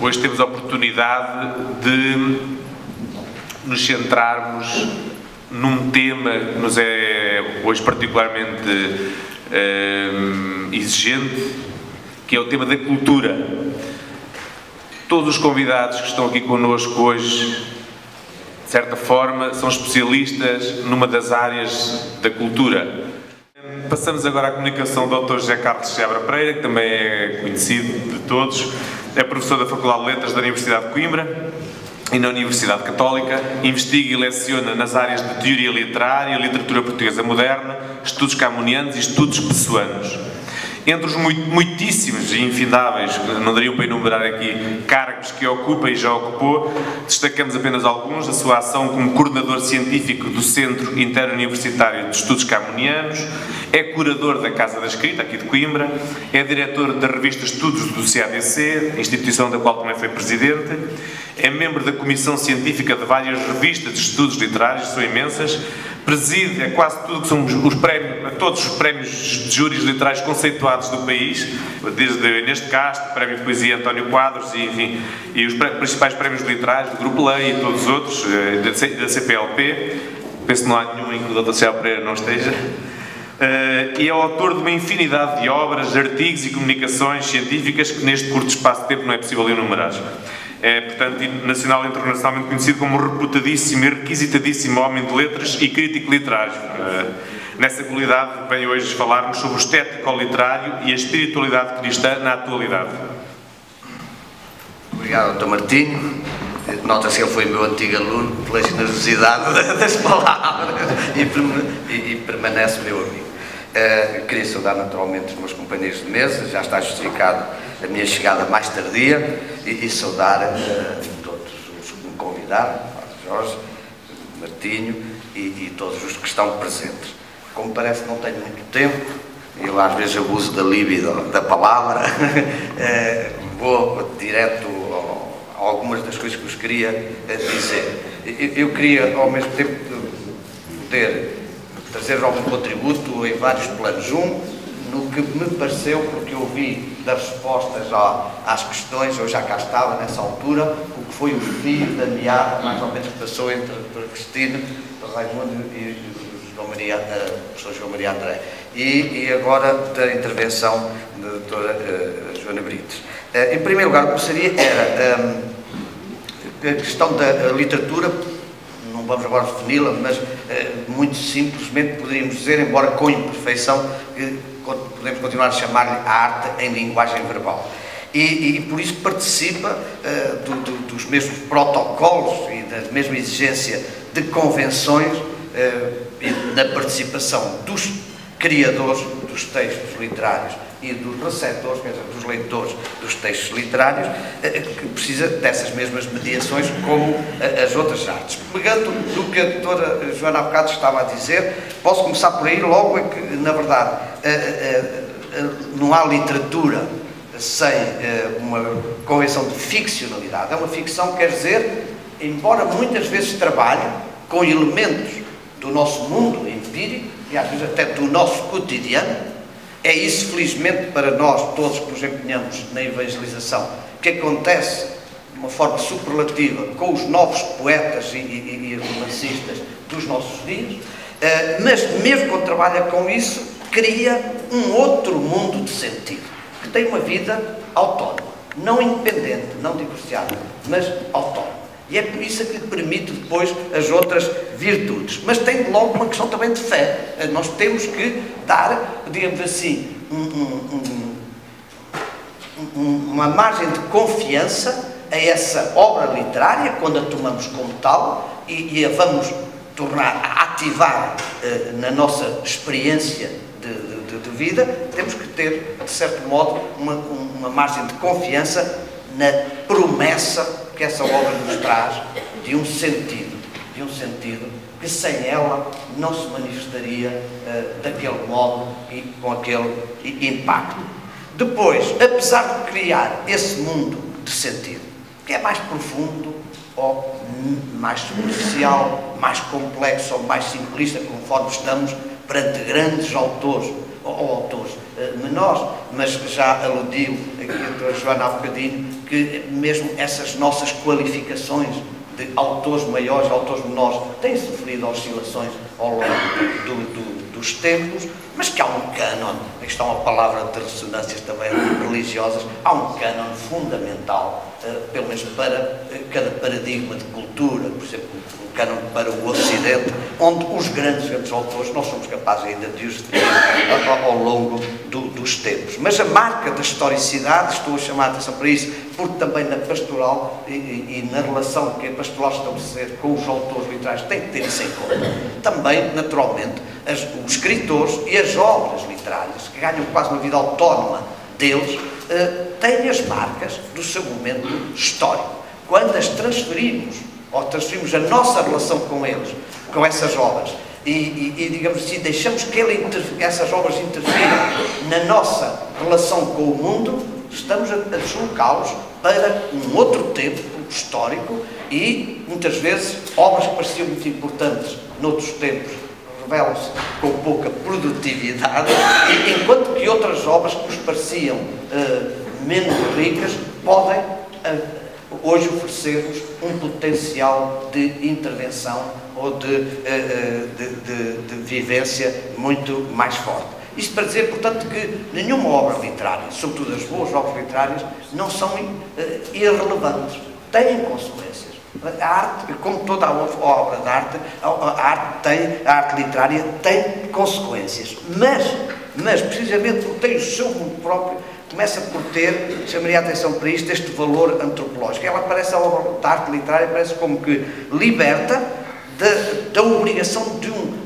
hoje temos a oportunidade de nos centrarmos num tema que nos é hoje particularmente exigente, que é o tema da cultura. Todos os convidados que estão aqui connosco hoje, de certa forma, são especialistas numa das áreas da cultura. Passamos agora à comunicação do Dr. José Carlos Seabra Pereira, que também é conhecido de todos. É professor da Faculdade de Letras da Universidade de Coimbra e na Universidade Católica. Investiga e leciona nas áreas de teoria literária, literatura portuguesa moderna, estudos camonianos e estudos pessoanos. Entre os muitíssimos e infindáveis, não dariam para enumerar aqui, cargos que ocupa e já ocupou, destacamos apenas alguns: a sua ação como coordenador científico do Centro Interuniversitário de Estudos Camonianos, é curador da Casa da Escrita, aqui de Coimbra, é diretor da revista Estudos do CADC, instituição da qual também foi presidente, é membro da Comissão Científica de várias revistas de estudos literários, são imensas, preside a quase tudo que são os prémios, a todos os prémios de júris literários conceituados do país, desde Inês de Castro, Prémio de Poesia António Quadros, e, enfim, e os principais prémios literários do Grupo Lei e todos os outros, da CPLP, penso que não há nenhum em que o Dr. Seabra Pereira não esteja. E é autor de uma infinidade de obras, artigos e comunicações científicas que neste curto espaço de tempo não é possível enumerar. É, portanto, nacional e internacionalmente conhecido como reputadíssimo e requisitadíssimo homem de letras e crítico literário. Nessa qualidade, venho hoje falar-nos sobre o estético literário e a espiritualidade cristã na atualidade. Obrigado, Dr. Martinho. Nota-se que ele foi meu antigo aluno pela generosidade das palavras e permanece meu amigo. Queria saudar naturalmente os meus companheiros de mesa, já está justificado a minha chegada mais tardia, e saudar todos os que me convidaram, Jorge, Martinho e todos os que estão presentes. Como parece que não tenho muito tempo, eu às vezes abuso da libido da palavra, vou direto a algumas das coisas que vos queria dizer. Eu queria ao mesmo tempo poder trazer algum contributo em vários planos. No que me pareceu, porque eu vi das respostas às questões, eu já cá estava nessa altura, o que foi o fio da meada, mais ou menos, que passou entre a Cristina, o Raimundo e o professor João Maria André. E agora da intervenção da doutora Joana Brites. Em primeiro lugar, o que gostaria era a questão da literatura. Não vamos agora defini-la, mas muito simplesmente poderíamos dizer, embora com imperfeição, que podemos continuar a chamar-lhe a arte em linguagem verbal. E por isso participa dos mesmos protocolos e da mesma exigência de convenções na participação dos criadores dos textos literários e dos receptores, quer dizer, dos leitores dos textos literários, que precisa dessas mesmas mediações como as outras artes. Pegando do que a doutora Joana há bocado estava a dizer, posso começar por aí. Logo é que, na verdade, não há literatura sem uma convenção de ficcionalidade. É uma ficção, quer dizer, embora muitas vezes trabalhe com elementos do nosso mundo empírico e às vezes até do nosso cotidiano. É isso, felizmente, para nós todos que nos empenhamos na evangelização, que acontece de uma forma superlativa com os novos poetas e romancistas dos nossos dias, mas mesmo quando trabalha com isso, cria um outro mundo de sentido, que tem uma vida autónoma, não independente, não divorciada, mas autónoma. E é por isso que lhe permite depois as outras virtudes. Mas tem logo uma questão também de fé. Nós temos que dar, digamos assim, uma margem de confiança a essa obra literária, quando a tomamos como tal, e a vamos tornar a ativar na nossa experiência de vida. Temos que ter, de certo modo, uma margem de confiança na promessa que essa obra nos traz de um sentido que sem ela não se manifestaria daquele modo e com aquele impacto. Depois, apesar de criar esse mundo de sentido, que é mais profundo ou mais superficial, mais complexo ou mais simplista, conforme estamos perante grandes autores ou autores menores, mas já aludiu aqui a Joana há bocadinho, que mesmo essas nossas qualificações de autores maiores, autores menores, têm sofrido oscilações ao longo dos tempos, mas que há um cânon, aqui está uma palavra de ressonâncias também religiosas, há um cânon fundamental, pelo menos para cada paradigma de cultura, por exemplo, um cânon para o Ocidente, onde os grandes autores nós somos capazes ainda de os ter ao longo dos tempos. Mas a marca da historicidade, estou a chamar a atenção para isso, porque também na pastoral e na relação que a pastoral estabelecer com os autores literários tem que ter isso em conta. Também, naturalmente, os escritores e as obras literárias, que ganham quase uma vida autónoma deles, têm as marcas do seu momento histórico. Quando as transferimos, ou transferimos a nossa relação com eles, com essas obras, e digamos assim, deixamos que essas obras interfiram na nossa relação com o mundo, estamos a deslocá-los para um outro tempo histórico e, muitas vezes, obras que pareciam muito importantes noutros tempos revelam-se com pouca produtividade, enquanto que outras obras que nos pareciam menos ricas podem hoje oferecer-nos um potencial de intervenção ou de vivência muito mais forte. Isto para dizer, portanto, que nenhuma obra literária, sobretudo as boas obras literárias, não são irrelevantes, têm consequências. A arte, como toda a obra de arte, a arte literária tem consequências, mas precisamente porque tem o seu mundo próprio, começa por ter, chamaria a atenção para isto, este valor antropológico. Ela parece, a obra de arte literária parece como que liberta da obrigação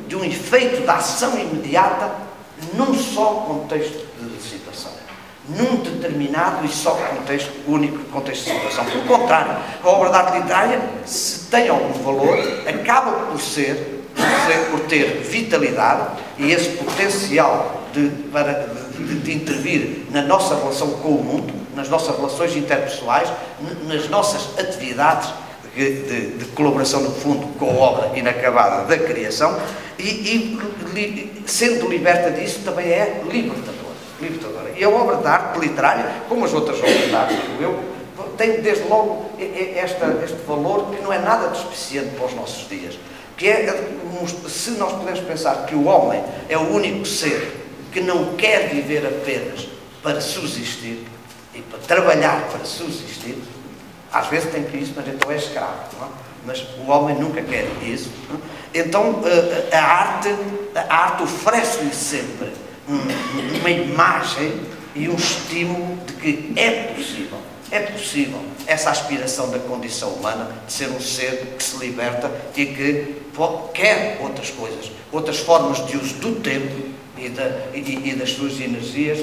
de um efeito de ação imediata num só contexto de situação, num determinado e só contexto, único contexto de situação. Pelo contrário, a obra de arte literária, se tem algum valor, acaba por ter vitalidade e esse potencial de intervir na nossa relação com o mundo, nas nossas relações interpessoais, nas nossas atividades de colaboração, no fundo, com a obra inacabada da criação, e sendo liberta disso, também é libertadora. E a obra de arte literária, como as outras obras de arte, tem desde logo este valor que não é nada despiciente para os nossos dias, que é, se nós podemos pensar que o homem é o único ser que não quer viver apenas para subsistir e para trabalhar para subsistir, às vezes tem que isso, mas então é escravo, não é? Mas o homem nunca quer isso. Não é? Então a arte oferece-lhe sempre uma imagem e um estímulo de que é possível essa aspiração da condição humana de ser um ser que se liberta e que quer outras coisas, outras formas de uso do tempo e das suas energias,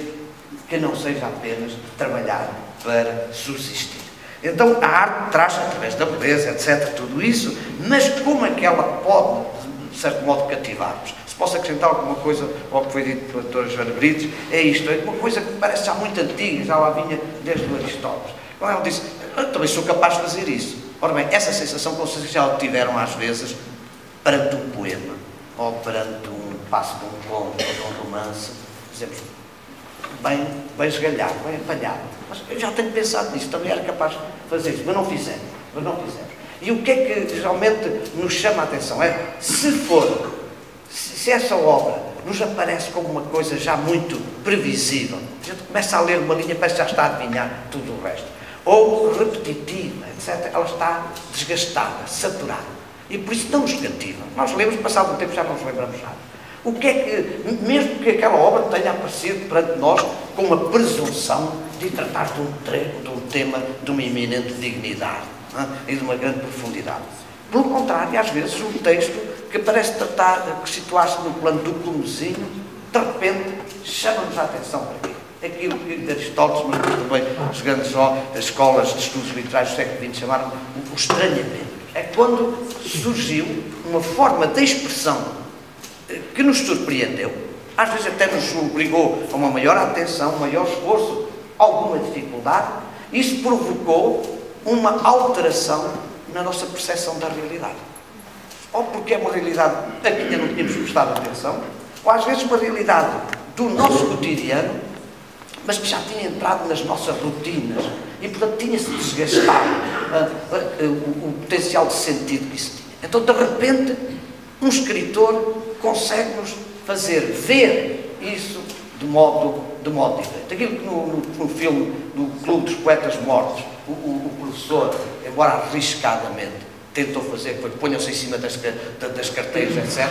que não seja apenas trabalhar para subsistir. Então a arte traz, através da beleza, etc., tudo isso, mas como é que ela pode, de certo modo, cativar-nos? Se posso acrescentar alguma coisa ao que foi dito pela doutora Joana Brites, é isto, é uma coisa que parece já muito antiga, já lá vinha desde o Aristóteles. Quando ela disse, eu também sou capaz de fazer isso. Ora bem, essa sensação que vocês já tiveram às vezes perante um poema, ou perante um passo de um conto, ou de um romance, dizemos, bem esgalhado, bem apalhado. Mas eu já tenho pensado nisso, também era capaz de fazer isso, mas não fizemos. E o que é que geralmente nos chama a atenção? Se essa obra nos aparece como uma coisa já muito previsível, a gente começa a ler uma linha, parece que já está a adivinhar tudo o resto, ou repetitiva, etc., ela está desgastada, saturada, e por isso não nos cativa. Nós lemos, passado um tempo já não nos lembramos nada. O que é que, mesmo que aquela obra tenha aparecido perante nós com uma presunção de tratar de um tema de uma eminente dignidade, não é? E de uma grande profundidade. Pelo contrário, às vezes um texto que parece que situar-se no plano do comezinho, de repente chama-nos a atenção para aqui. Aquilo que Aristóteles, mas também as grandes escolas de estudos literários do século XX chamaram o estranhamento. É quando surgiu uma forma de expressão que nos surpreendeu, às vezes até nos obrigou a uma maior atenção, um maior esforço, alguma dificuldade. Isso provocou uma alteração na nossa percepção da realidade. Ou porque é uma realidade a que ainda não tínhamos prestado atenção, ou às vezes uma realidade do nosso cotidiano mas que já tinha entrado nas nossas rotinas e, portanto, tinha-se desgastado o potencial de sentido que isso tinha. Então, de repente, um escritor consegue-nos fazer ver isso de modo diferente. Aquilo que no filme do Clube dos Poetas Mortos, o professor, embora arriscadamente, tentou fazer, ponham-se em cima das carteiras, etc.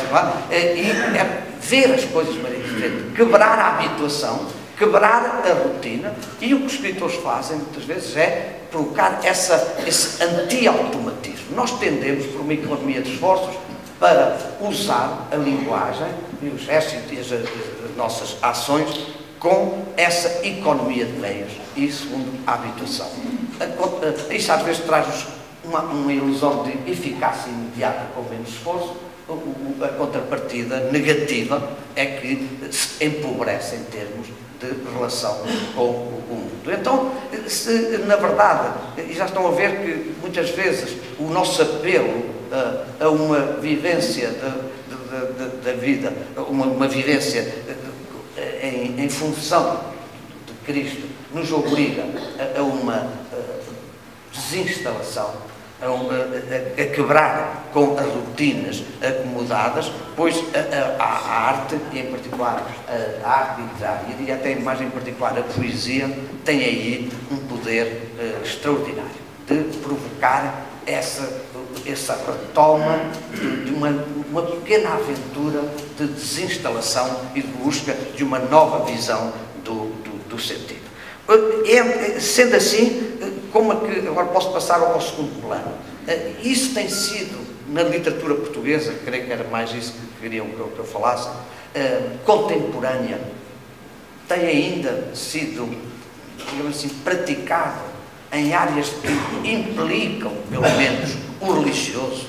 E é ver as coisas de maneira diferente, quebrar a habituação, quebrar a rotina, e o que os escritores fazem, muitas vezes, é provocar esse anti-automatismo. Nós tendemos, por uma economia de esforços, para usar a linguagem e os gestos e as nossas ações com essa economia de meios e segundo a habituação. Isso às vezes traz-nos uma ilusão de eficácia imediata com menos esforço. A contrapartida negativa é que se empobrece em termos de relação com o mundo. Então, na verdade, já estão a ver que muitas vezes o nosso apelo a uma vivência da vida, uma vivência em função de Cristo, nos obriga a uma desinstalação, a quebrar com as rotinas acomodadas, pois a arte, e em particular a arte literária, e até mais em particular a poesia, tem aí um poder extraordinário de provocar essa retoma de uma pequena aventura de desinstalação e de busca de uma nova visão do sentido. Sendo assim, como é que agora posso passar ao segundo plano? Isso tem sido, na literatura portuguesa, creio que era mais isso que queriam que eu falasse, contemporânea, tem ainda sido, digamos assim, praticado em áreas que implicam, pelo menos, o religioso,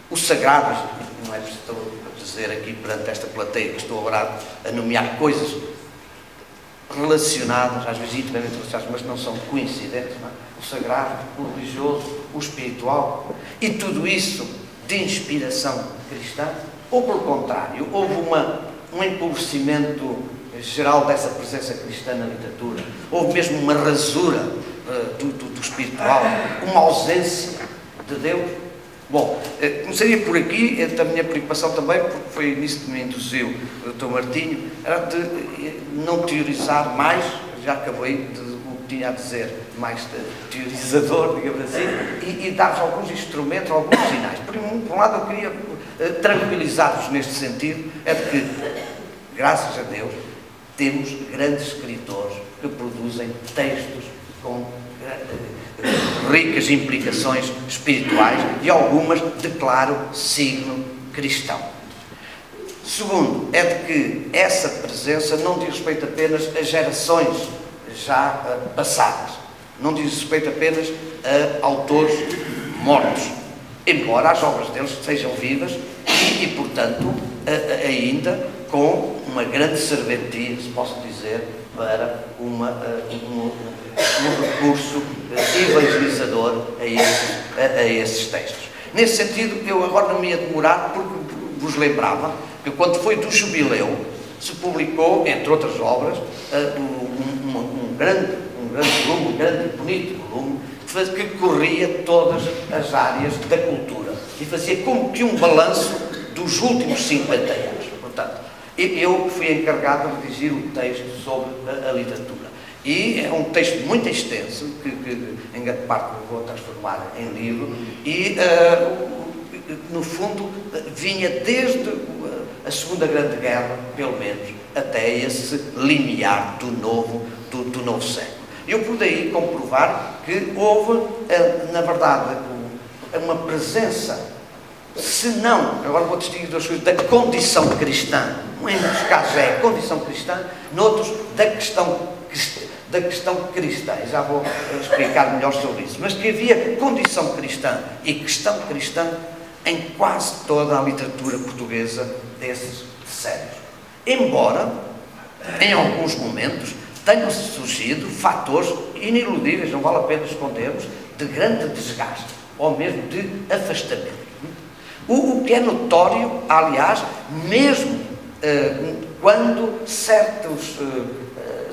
o sagrado. Não é preciso dizer aqui perante esta plateia que estou agora a nomear coisas relacionadas, às vezes intimamente relacionadas, mas não são coincidentes, não é? O sagrado, o religioso, o espiritual, e tudo isso de inspiração cristã, ou pelo contrário, houve um empobrecimento geral dessa presença cristã na literatura, houve mesmo uma rasura do espiritual, uma ausência de Deus. Bom, começaria por aqui, a minha preocupação também, porque foi nisso que me induziu o Dr. Martinho, era de não teorizar mais, já acabei o que tinha a dizer, mais teorizador, digamos assim, e dar-vos alguns instrumentos, alguns sinais. Por um lado, eu queria tranquilizar-vos neste sentido, é de que, graças a Deus, temos grandes escritores que produzem textos com ricas implicações espirituais e algumas de claro signo cristão. Segundo, é de que essa presença não diz respeito apenas a gerações já passadas, não diz respeito apenas a autores mortos, embora as obras deles sejam vivas e portanto, ainda com uma grande serventia, se posso dizer, para um recurso evangelizador a esses textos. Nesse sentido, eu agora não me ia demorar, porque vos lembrava que quando foi do jubileu, se publicou, entre outras obras, um grande volume, um grande e bonito volume, que corria todas as áreas da cultura e fazia como que um balanço dos últimos 50 anos. Portanto, eu fui encarregado de redigir o texto sobre a literatura. E é um texto muito extenso, que em grande parte vou transformar em livro, e no fundo vinha desde a Segunda Grande Guerra, pelo menos, até esse limiar do novo século. Eu pude aí comprovar que houve, na verdade, uma presença, se não, agora vou distinguir duas coisas, da condição cristã, em muitos casos é a condição cristã, noutros da questão cristã, e já vou explicar melhor sobre isso, mas que havia condição cristã e questão cristã em quase toda a literatura portuguesa desses séculos. Embora, em alguns momentos, tenham surgido fatores iniludíveis, não vale a pena escondermos, de grande desgaste, ou mesmo de afastamento. O que é notório, aliás, mesmo quando certos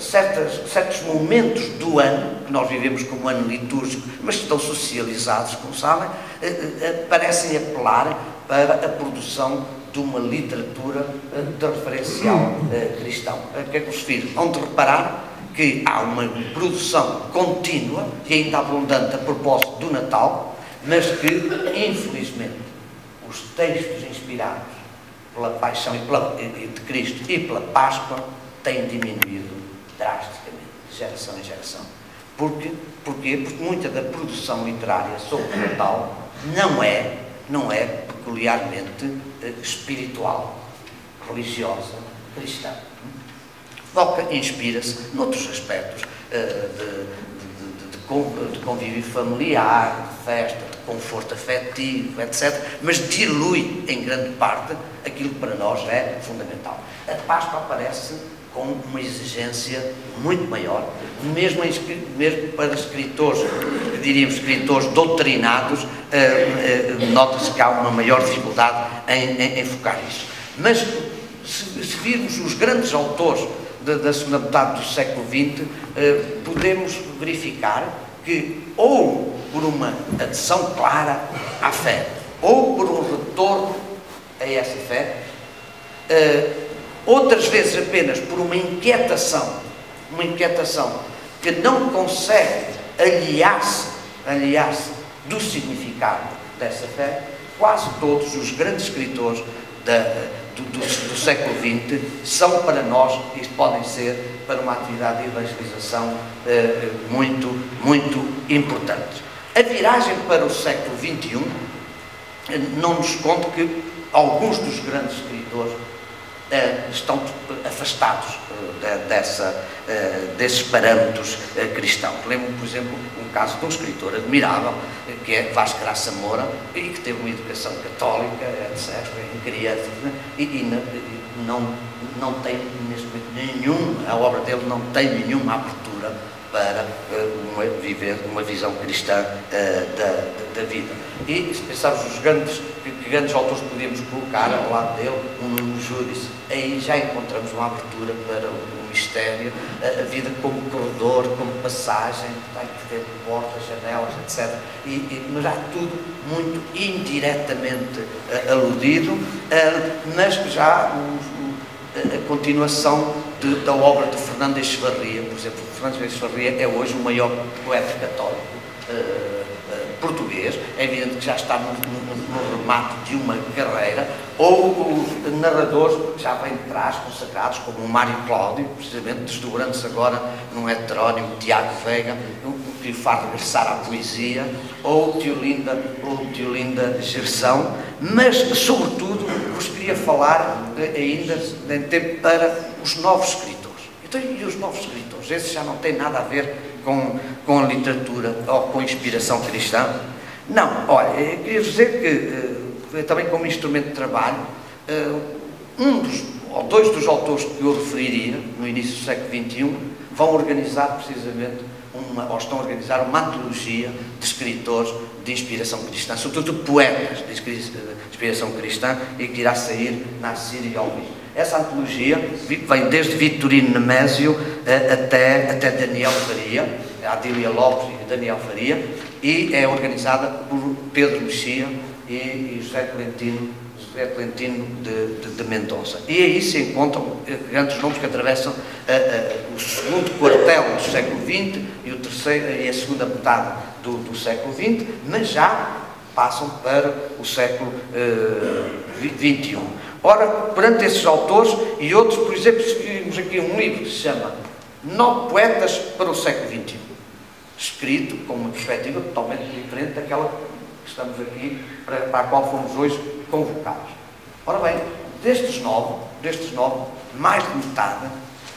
certos momentos do ano, que nós vivemos como ano litúrgico, mas que estão socializados, como sabem, parecem apelar para a produção de uma literatura de referencial cristão. A que é que me refiro? Onde reparar que há uma produção contínua e ainda abundante a propósito do Natal, mas que, infelizmente, os textos inspirados pela paixão de Cristo e pela Páscoa têm diminuído drasticamente, de geração em geração. Porquê? Porque muita da produção literária sobre o Natal não é peculiarmente espiritual, religiosa, cristã. Foca, inspira-se noutros aspectos de convívio familiar, de festa, de conforto afetivo, etc., mas dilui em grande parte aquilo que para nós é fundamental. A Páscoa aparece com uma exigência muito maior, mesmo para escritores, diríamos escritores doutrinados, nota-se que há uma maior dificuldade em focar isso. Mas se virmos os grandes autores da segunda metade do século XX, podemos verificar que, ou por uma adesão clara à fé, ou por um retorno a essa fé, outras vezes apenas por uma inquietação que não consegue aliar-se do significado dessa fé, quase todos os grandes escritores do século XX são para nós, e podem ser para uma atividade de evangelização muito, muito importante. A viragem para o século XXI não nos esconde que alguns dos grandes escritores estão afastados desses parâmetros cristãos. Lembro-me, por exemplo, um caso de um escritor admirável, que é Vasco Graça Moura, e que teve uma educação católica, etc., em criança, e não tem, neste momento, a obra dele não tem nenhuma abertura para viver uma visão cristã da vida. E se pensarmos os grandes autores que podíamos colocar ao lado dele, um Nuno Juris, aí já encontramos uma abertura para o mistério, a vida como corredor, como passagem, tem que ter portas, janelas, etc. Mas há tudo muito indiretamente aludido, mas já a continuação da obra de Fernando Echevarria. Por exemplo, Fernando Echevarria é hoje o maior poeta católico português. É evidente que já está no remate de uma carreira, ou narradores que já vêm de trás, consagrados, como o Mário Cláudio, precisamente desdobrando-se agora num heterónimo, Tiago Veiga, que o faz regressar à poesia, ou Teolinda Gerson, mas, sobretudo, vos queria falar ainda em tempo para os novos escritores. Então, e os novos escritores? Esses já não têm nada a ver com a literatura ou com a inspiração cristã? Não, olha, eu queria dizer que, também como instrumento de trabalho, ou dois dos autores que eu referiria, no início do século XXI, vão organizar precisamente ou estão a organizar uma antologia de escritores de inspiração cristã, sobretudo poetas de inspiração cristã, e que irá sair na Assíria e Alvim. Essa antologia vem desde Vitorino Nemésio até Daniel Faria, Adília Lopes e Daniel Faria, e é organizada por Pedro Mexia e José Clementino de Mendonça. E aí se encontram grandes nomes que atravessam o segundo quartel do século XX e o terceiro e a segunda metade do século XX, mas já passam para o século XXI. Ora, perante esses autores e outros, por exemplo, escrevemos aqui um livro que se chama 9 Poetas para o século XXI, escrito com uma perspectiva totalmente diferente daquela que estamos aqui, para a qual fomos hoje convocados. Ora bem, destes nove, mais de metade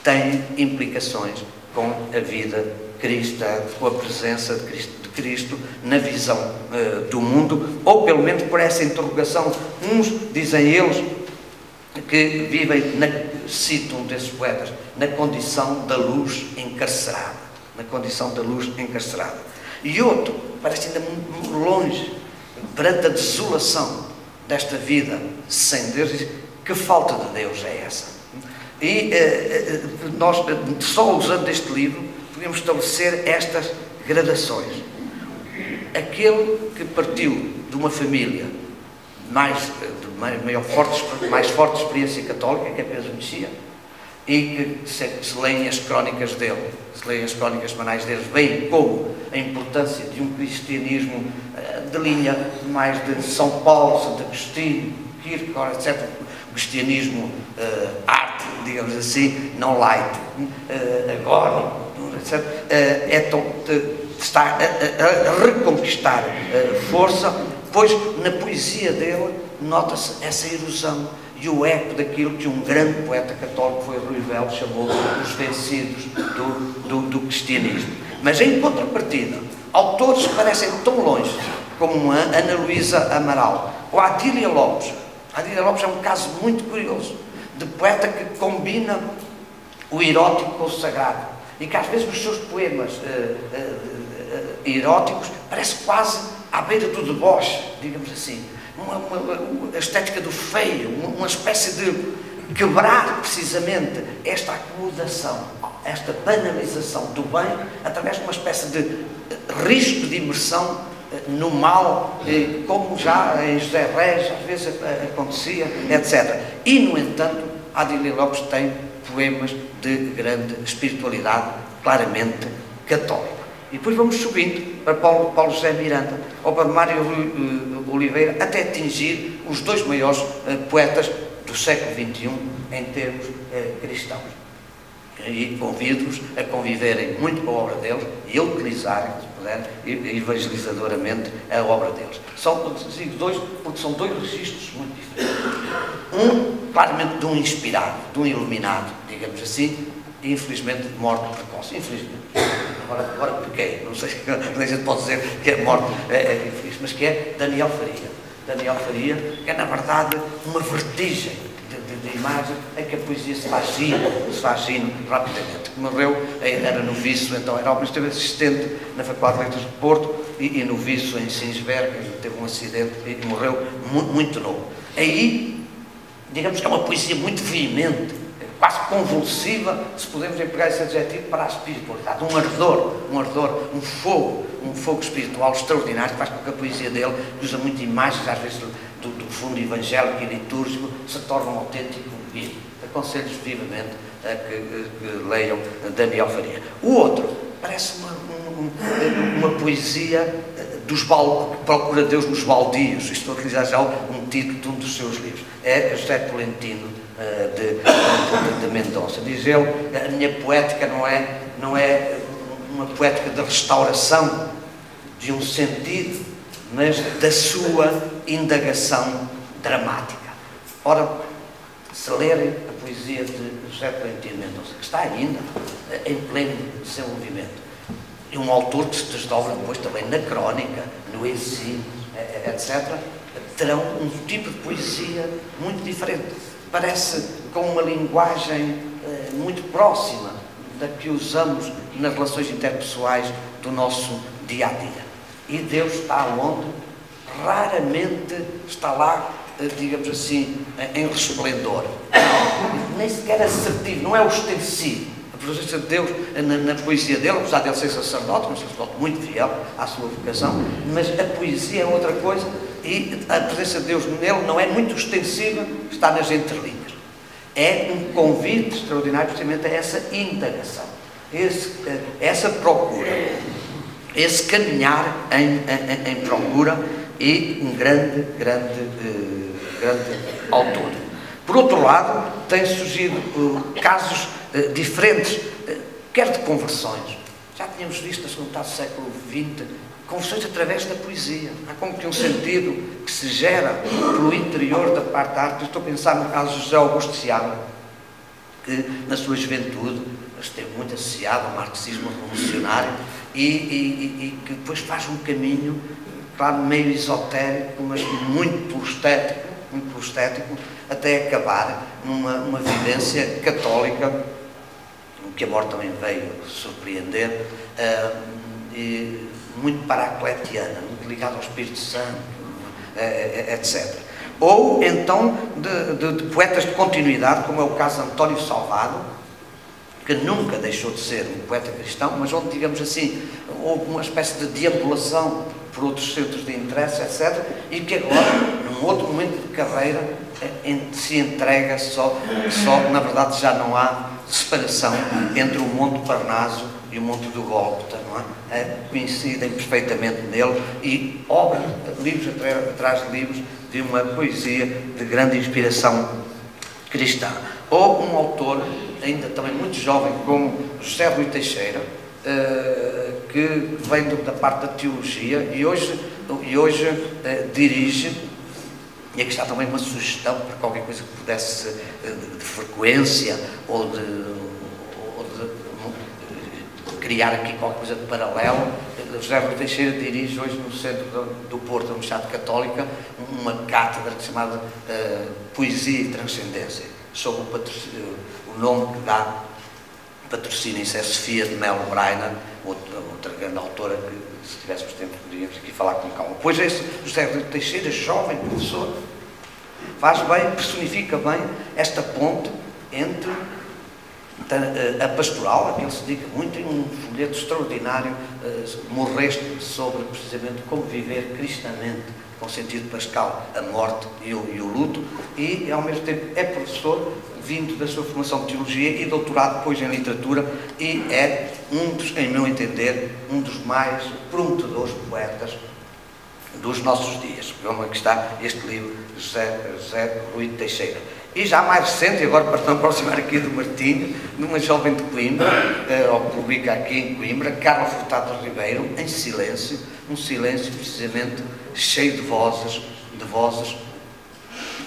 têm implicações com a vida cristã, com a presença de Cristo na visão do mundo, ou pelo menos por essa interrogação. Uns, dizem eles, que vivem, cito um desses poetas, na condição da luz encarcerada. Na condição da luz encarcerada. E outro, parece ainda muito longe, perante a desolação desta vida sem Deus, diz: que falta de Deus é essa? E nós, só usando este livro, podemos estabelecer estas gradações. Aquele que partiu de uma família mais forte experiência católica, que é Pedro Mexia, e que se leem as crónicas dele, se leem as crónicas semanais dele, veem como a importância de um cristianismo de linha mais de São Paulo, Santo Agostinho, Kierkegaard, etc. O cristianismo arte, digamos assim, não light, agónico, etc. Está a reconquistar força, pois na poesia dele nota-se essa erosão e o eco daquilo que um grande poeta católico, foi Rui Velo, chamou os vencidos do cristianismo. Mas em contrapartida, autores que parecem tão longe como a Ana Luísa Amaral ou a Adília Lopes. A Adília Lopes é um caso muito curioso de poeta que combina o erótico com o sagrado e que às vezes nos seus poemas eróticos parece quase à beira do deboche, digamos assim, a estética do feio, uma espécie de quebrar precisamente esta acomodação, esta banalização do bem, através de uma espécie de risco de imersão no mal, como já em José Reis às vezes acontecia, etc. E, no entanto, Adília Lopes tem poemas de grande espiritualidade, claramente católica. E depois vamos subindo para Paulo José Miranda ou para Mário Oliveira, até atingir os dois maiores poetas do século XXI em termos cristãos. E convido-os a conviverem muito com a obra deles e a utilizarem, se puder, evangelizadoramente a obra deles. Digo dois, porque são dois registros muito diferentes. Um, claramente, de um inspirado, de um iluminado, digamos assim, e infelizmente de morte precoce. Infelizmente. Agora pequei, não sei se a gente pode dizer que a morte é infeliz, mas que é Daniel Faria. Daniel Faria, que é na verdade uma vertigem de imagem em que a poesia se faz gino rapidamente. Morreu, era noviço, então era alguém que esteve assistente na Faculdade de Letras de Porto e noviço em Sinsberg, teve um acidente e morreu muito novo. Aí, digamos que é uma poesia muito veemente, quase convulsiva, se podemos empregar esse adjetivo, para a espiritualidade, um ardor, um fogo espiritual extraordinário, que faz com que a poesia dele, que usa muito imagens, às vezes do fundo evangélico e litúrgico, se torne um autêntico hino. Aconselho-vos vivamente a que leiam Daniel Faria. O outro parece uma poesia que procura Deus nos baldios. Estou a utilizar já um título de um dos seus livros. É José Tolentino de Mendonça. Diz ele, a minha poética não é uma poética da restauração de um sentido, mas da sua indagação dramática. Ora, se lerem a poesia de José Tolentino de Mendonça, que está ainda em pleno desenvolvimento, e um autor que se desdobra depois também na crónica, no ensino, etc., terão um tipo de poesia muito diferente. Parece com uma linguagem muito próxima da que usamos nas relações interpessoais do nosso dia-a-dia. E Deus está onde? Raramente está lá, digamos assim, em resplendor. Nem sequer assertivo, não é ostensivo. A presença de Deus na poesia dele, apesar de ele ser sacerdote, um sacerdote muito fiel à sua vocação, mas a poesia é outra coisa e a presença de Deus nele não é muito ostensiva, está nas entrelinhas. É um convite extraordinário precisamente a essa indagação, essa procura, esse caminhar em procura e um grande autor. Por outro lado, têm surgido casos diferentes, quer de conversões. Já tínhamos visto na segunda metade do século XX, conversões através da poesia. Há como que um sentido que se gera pelo interior da parte da arte. Estou a pensar no caso de José Augusto Seabra, que na sua juventude esteve muito associado ao marxismo revolucionário e que depois faz um caminho, claro, meio esotérico, mas muito pelo estético, até acabar numa vivência católica, que a morte também veio surpreender, e muito paracletiana, muito ligada ao Espírito Santo, etc. ou então de poetas de continuidade, como é o caso de António Salvado, que nunca deixou de ser um poeta cristão, mas onde, digamos assim, houve uma espécie de deambulação por outros centros de interesse, etc., e que agora, num outro momento de carreira, se entrega na verdade já não há separação entre o Monte Parnaso e o Monte do Gólgota, não é? Coincidem perfeitamente nele, e obras, livros atrás de livros, de uma poesia de grande inspiração cristã. Ou um autor, ainda também muito jovem, como José Rui Teixeira, que vem da parte da teologia e hoje dirige, e aqui está também uma sugestão para qualquer coisa que pudesse de frequência ou de criar aqui qualquer coisa de paralelo. José Rui Teixeira dirige hoje no centro do Porto, da Universidade Católica, uma cátedra chamada Poesia e Transcendência, sob o nome que dá, patrocina-se, é Sofia de Melo Breiner, outra grande autora que, se tivéssemos tempo, poderíamos aqui falar com calma. Pois esse José Rui Teixeira, jovem professor, faz bem, personifica bem esta ponte entre a pastoral, a que ele se dedica muito, em um folheto extraordinário, Morreste, sobre precisamente como viver cristamente, com sentido pascal, a morte e o luto, e ao mesmo tempo é professor, vindo da sua formação de teologia e doutorado depois em literatura, e é em meu entender, um dos mais prometedores poetas dos nossos dias. Como aqui está este livro, José Rui Teixeira. E já mais recente, e agora para não aproximar aqui do Martinho, de uma jovem de Coimbra, ou que publica aqui em Coimbra, Carla Furtado Ribeiro, em silêncio, um silêncio precisamente cheio de vozes,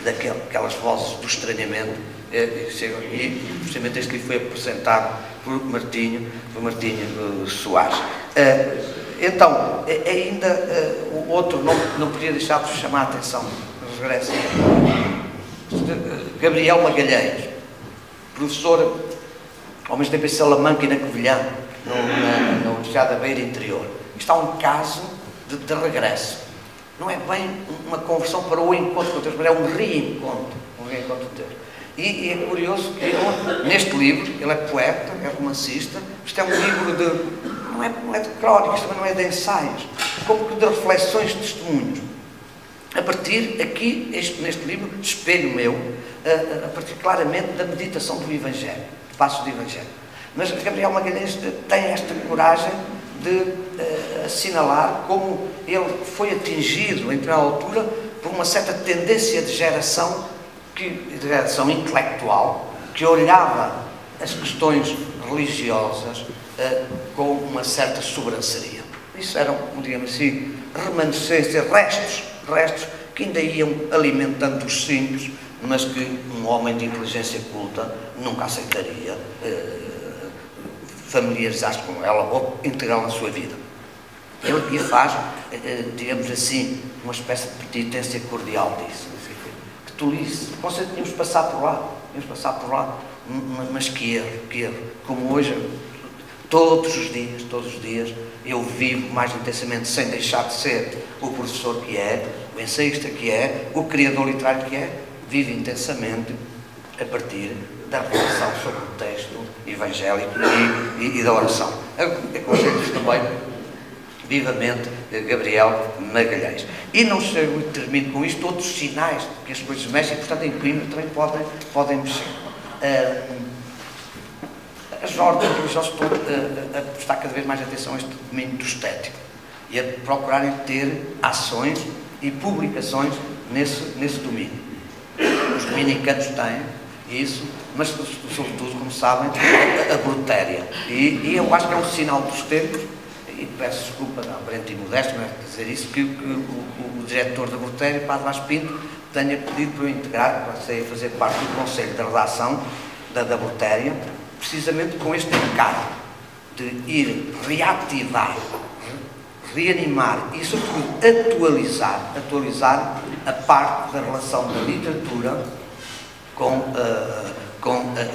daquelas vozes do estranhamento, e precisamente este livro foi apresentado por Martinho Soares. Então, ainda o outro nome que não podia deixar de chamar a atenção, regresso, Gabriel Magalhães, professor ao mesmo tempo em Salamanca e na Covilhã, na Universidade da Beira Interior. Está um caso de regresso. Não é bem uma conversão para o encontro com Deus, mas é um reencontro de Deus. E é curioso que ele, neste livro, ele é poeta, é romancista, isto é um livro não é de crónicas, também não é de ensaios, como que de reflexões, de testemunhos. A partir aqui, neste livro, espelho meu, a partir claramente da meditação do Evangelho, passos do Evangelho. Mas Gabriel Magalhães tem esta coragem de assinalar como ele foi atingido, em determinada altura, por uma certa tendência de geração intelectual, que olhava as questões religiosas com uma certa sobranceria. Isso eram, digamos assim, remanescências, restos que ainda iam alimentando os simples, mas que um homem de inteligência culta nunca aceitaria familiarizar-se com ela ou integrá-la na sua vida. Ele aqui faz, digamos assim, uma espécie de penitência cordial disso. Que tolice, com certeza tínhamos de passar por lá, mas que erro, como hoje, todos os dias, eu vivo mais intensamente, sem deixar de ser o professor que é, o ensaísta que é, o criador literário que é, vivo intensamente a partir da reflexão sobre o texto evangélico e da oração. Aconselho-vos também vivamente Gabriel Magalhães. E não chego e termino com isto, outros sinais que as coisas mexem, e portanto em Coimbra também podem mexer. As ordens religiosas estão a prestar cada vez mais atenção a este domínio do estético e a procurarem ter ações e publicações nesse domínio. Os dominicanos têm isso, mas sobretudo, como sabem, a brutéria. E eu acho que é um sinal dos tempos, e peço desculpa da aparente imodéstia, não é dizer isso, que o diretor da brutéria, Padre Vaz Pinto, tenha pedido para eu integrar, passei a fazer parte do conselho de redação da brutéria, precisamente com este encargo de ir reativar, reanimar e, sobretudo, atualizar a parte da relação da literatura com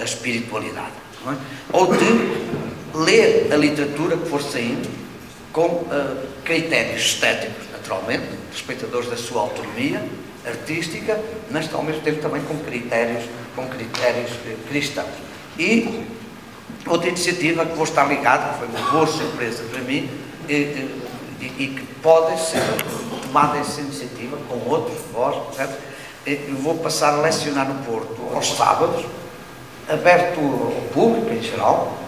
a espiritualidade, não é? Ou de ler a literatura que for saindo com critérios estéticos, naturalmente, respeitadores da sua autonomia, artística, mas ao mesmo tempo também com critérios cristãos. E outra iniciativa que vou estar ligado, que foi uma boa surpresa para mim, e que pode ser tomada essa iniciativa com outros, vós, certo? Eu vou passar a lecionar no Porto aos sábados, aberto ao público em geral,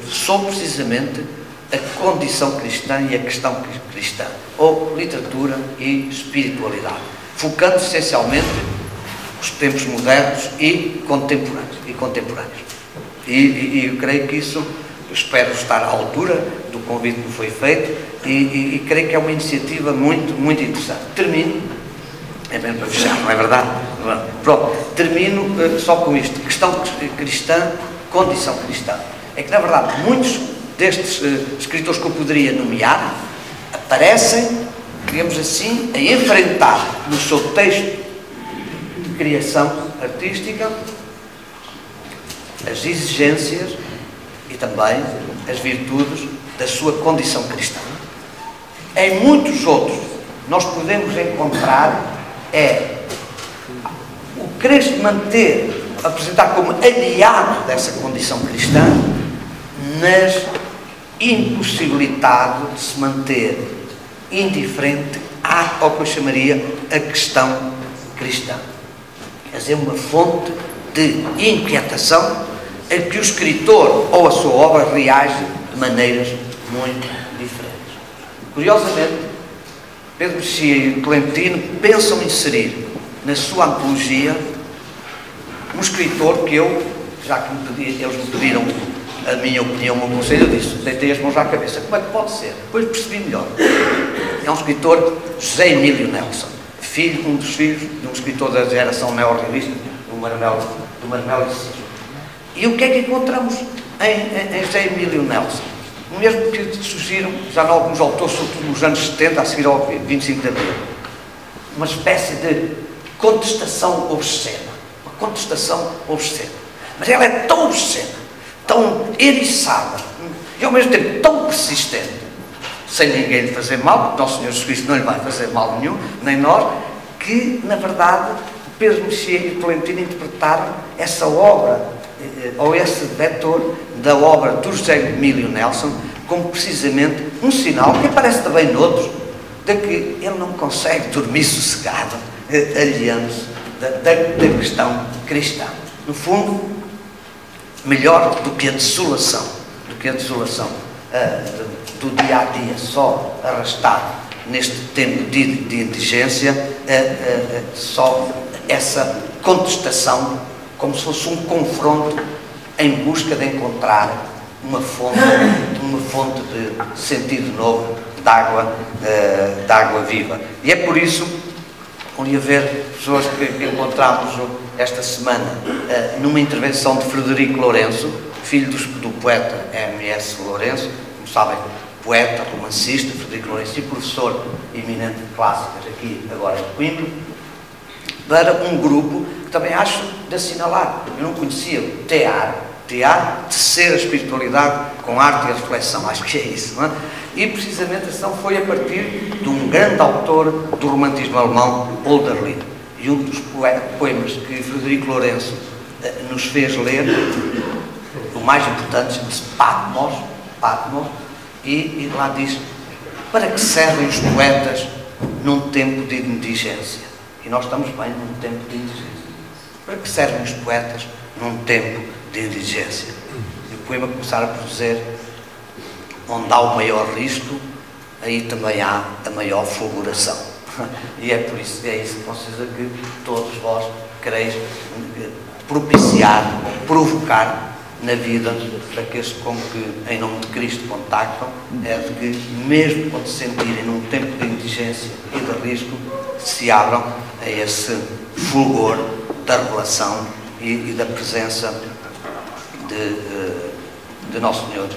sobre precisamente a condição cristã e a questão cristã, ou literatura e espiritualidade, focando essencialmente os tempos modernos e contemporâneos. E eu creio que isso, espero estar à altura do convite que me foi feito, e creio que é uma iniciativa muito, muito interessante. Termino, é mesmo para fechar, não é verdade? Pronto, termino só com isto, questão cristã, condição cristã. É que, na verdade, muitos destes escritores que eu poderia nomear aparecem, digamos assim, a enfrentar no seu texto de criação artística as exigências e também as virtudes da sua condição cristã. Em muitos outros, nós podemos encontrar o querer manter, apresentar como aliado dessa condição cristã, mas impossibilitado de se manter indiferente ao que eu chamaria a questão cristã. Quer dizer, uma fonte de inquietação a que o escritor ou a sua obra reage de maneiras muito diferentes. Curiosamente, Pedro Mexia e Tolentino pensam inserir na sua antologia um escritor que eu, já que eles me pediram a minha opinião, o meu conselho, eu disse, deitei as mãos à cabeça, como é que pode ser? Depois percebi melhor. É um escritor, José Emílio Nelson, um dos filhos de um escritor da geração neorrealista, do Manuel de Silva. E o que é que encontramos em José Emílio Nelson? O mesmo que surgiram já em alguns autores, sobretudo nos anos 70, a seguir ao 25 de Abril. Uma espécie de contestação obscena. Uma contestação obscena. Mas ela é tão obscena, tão eriçada, e ao mesmo tempo tão persistente, sem ninguém lhe fazer mal, porque Nosso Senhor Jesus Cristo não lhe vai fazer mal nenhum, nem nós, que, na verdade, Pedro Mexia e Tolentino interpretaram essa obra, ou esse vetor da obra do José Emílio Nelson, como precisamente um sinal, que aparece também noutros, de que ele não consegue dormir sossegado, aliando-se da questão cristã. No fundo, melhor do que a desolação, do dia a dia só arrastado neste tempo de indigência, só essa contestação, como se fosse um confronto em busca de encontrar uma fonte de sentido novo, de água viva. E é por isso, onde haver pessoas que encontramos esta semana numa intervenção de Frederico Lourenço, filho do poeta M.S. Lourenço, como sabem, poeta, romancista, Frederico Lourenço, e professor eminente de clássicas aqui agora em Coimbra, para um grupo que também acho de assinalar. Eu não conhecia o TEAR, tecer a espiritualidade com arte e reflexão, acho que é isso, não é? E precisamente a ação foi a partir de um grande autor do romantismo alemão, Hölderlin, e um dos poemas que Frederico Lourenço nos fez ler, o mais importante, chama-se Patmos, e lá diz: para que servem os poetas num tempo de indigência? E nós estamos bem num tempo de indigência. Para que servem os poetas num tempo de indigência? E o poema começara por dizer: onde há o maior risco, aí também há a maior fulguração. E é por isso, é isso com certeza que todos vós quereis propiciar, provocar na vida daqueles com que em nome de Cristo contactam, é de que mesmo quando se sentirem num tempo de indigência e de risco, se abram a esse fulgor da revelação e da presença de Nosso Senhor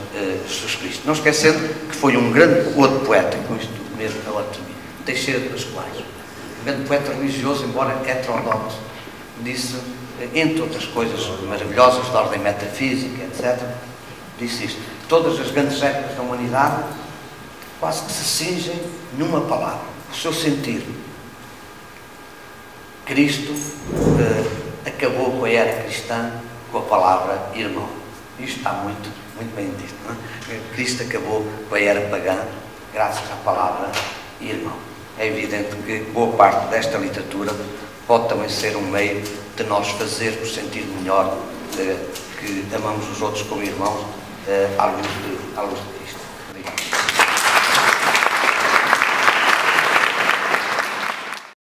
Jesus Cristo. Não esquecendo que foi um grande outro poeta, com isto mesmo agora termino, Teixeira de Pascoais, um grande poeta religioso, embora heterodoxo, disse, entre outras coisas maravilhosas de ordem metafísica, etc., disse isto: todas as grandes épocas da humanidade quase que se cingem numa palavra, o seu sentido. Cristo acabou com a era cristã com a palavra irmão. Isto está muito bem dito, não é? Cristo acabou com a era pagã graças à palavra irmão. É evidente que boa parte desta literatura pode também ser um meio de nós fazermos sentir melhor que amamos os outros como irmãos à luz de Cristo.